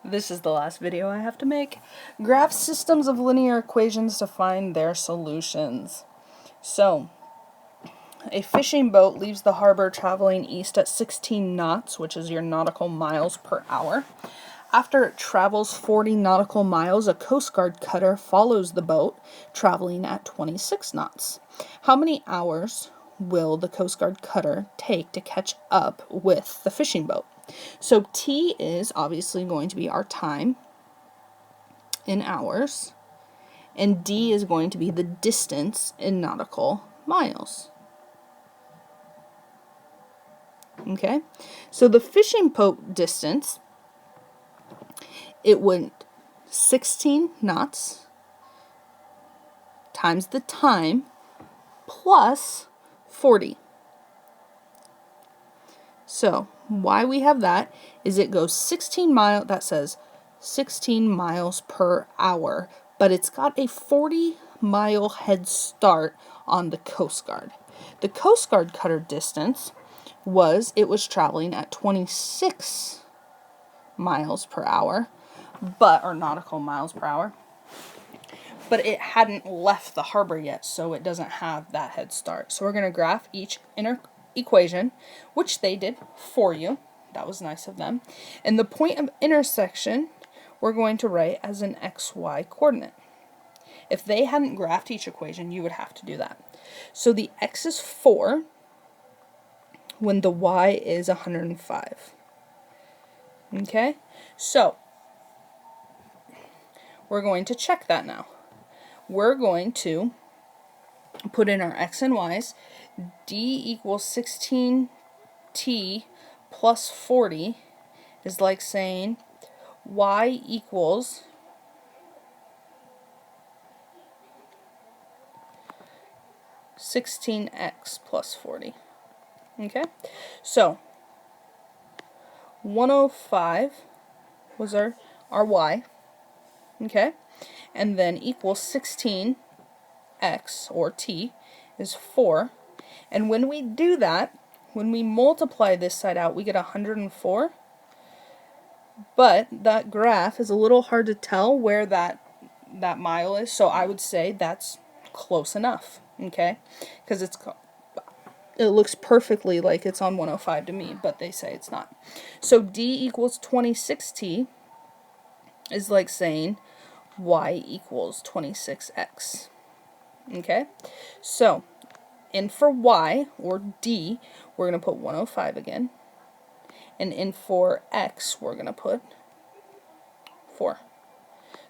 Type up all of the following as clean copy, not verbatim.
This is the last video I have to make. Graph systems of linear equations to find their solutions. So, a fishing boat leaves the harbor traveling east at 16 knots, which is your nautical miles per hour. After it travels 40 nautical miles, a Coast Guard cutter follows the boat, traveling at 26 knots. How many hours will the Coast Guard cutter take to catch up with the fishing boat? So T is obviously going to be our time in hours, and D is going to be the distance in nautical miles. Okay, so the fishing boat distance, it went 16 knots times the time plus 40. So why we have that is it goes 16 miles, that says 16 miles per hour, but it's got a 40-mile head start on the Coast Guard. The Coast Guard cutter distance it was traveling at 26 miles per hour, or nautical miles per hour, but it hadn't left the harbor yet, so it doesn't have that head start. So we're going to graph each equation, which they did for you. That was nice of them. And the point of intersection, we're going to write as an XY coordinate. If they hadn't graphed each equation, you would have to do that. So the X is 4 when the Y is 105. Okay? So we're going to check that now. We're going to put in our X and Y's. D equals 16t plus 40 is like saying Y equals 16x plus 40. Okay, so 105 was our Y, okay, and then equals 16x, or t, is 4, and when we do that, when we multiply this side out, we get 104, but that graph is a little hard to tell where that mile is, so I would say that's close enough, okay, because it looks perfectly like it's on 105 to me, but they say it's not. So D equals 26t is like saying Y equals 26x. Okay? So, in for Y, or D, we're going to put 105 again. And in for X, we're going to put 4.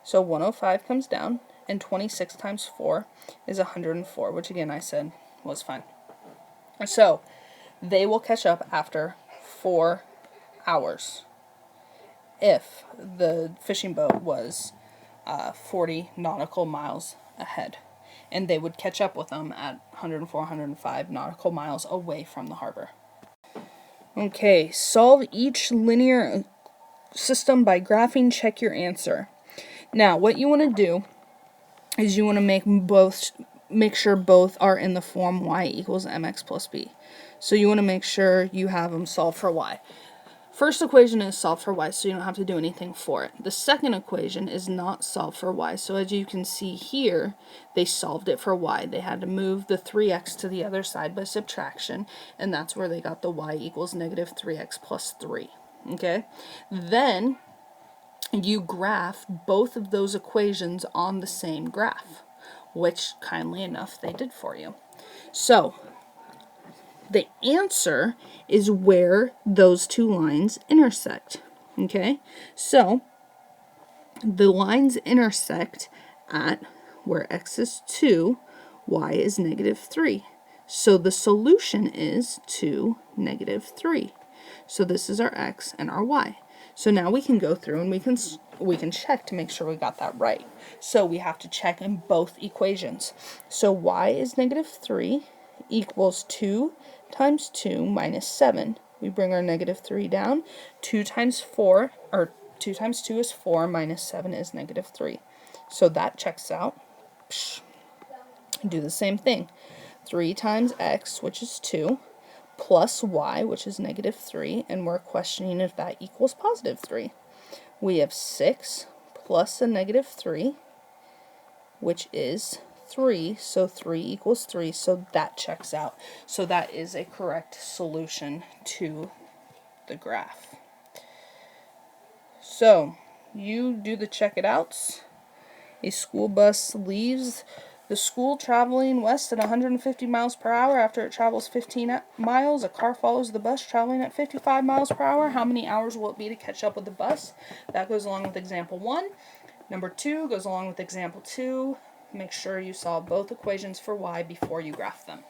So 105 comes down, and 26 times 4 is 104, which again I said was fine. So, they will catch up after 4 hours if the fishing boat was 40 nautical miles ahead. And they would catch up with them at 104, 105 nautical miles away from the harbor. Okay, solve each linear system by graphing, check your answer. Now, what you want to do is you want to make sure both are in the form y equals mx plus b. So you want to make sure you have them solved for y. First equation is solved for y, so you don't have to do anything for it. The second equation is not solved for y, so as you can see here, they solved it for y. They had to move the 3x to the other side by subtraction, and that's where they got the y equals negative 3x plus 3. Okay? Then you graph both of those equations on the same graph, which kindly enough they did for you. So the answer is where those two lines intersect. Okay, so the lines intersect at where x is 2, y is negative 3. So the solution is 2, negative 3. So this is our x and our y. So now we can go through and we can check to make sure we got that right. So we have to check in both equations. So y is negative 3 equals 2 times 2 minus 7. We bring our negative 3 down. 2 times 4, or 2 times 2 is 4, minus 7 is negative 3. So that checks out. Do the same thing. 3 times x, which is 2, plus y, which is negative 3, and we're questioning if that equals positive 3. We have 6 plus a negative 3, which is 3, so 3 equals 3, so that checks out. So that is a correct solution to the graph. So, you do the check it outs. A school bus leaves the school traveling west at 150 miles per hour. After it travels 15 miles, a car follows the bus traveling at 55 miles per hour. How many hours will it be to catch up with the bus? That goes along with example 1. Number 2 goes along with example 2. Make sure you solve both equations for y before you graph them.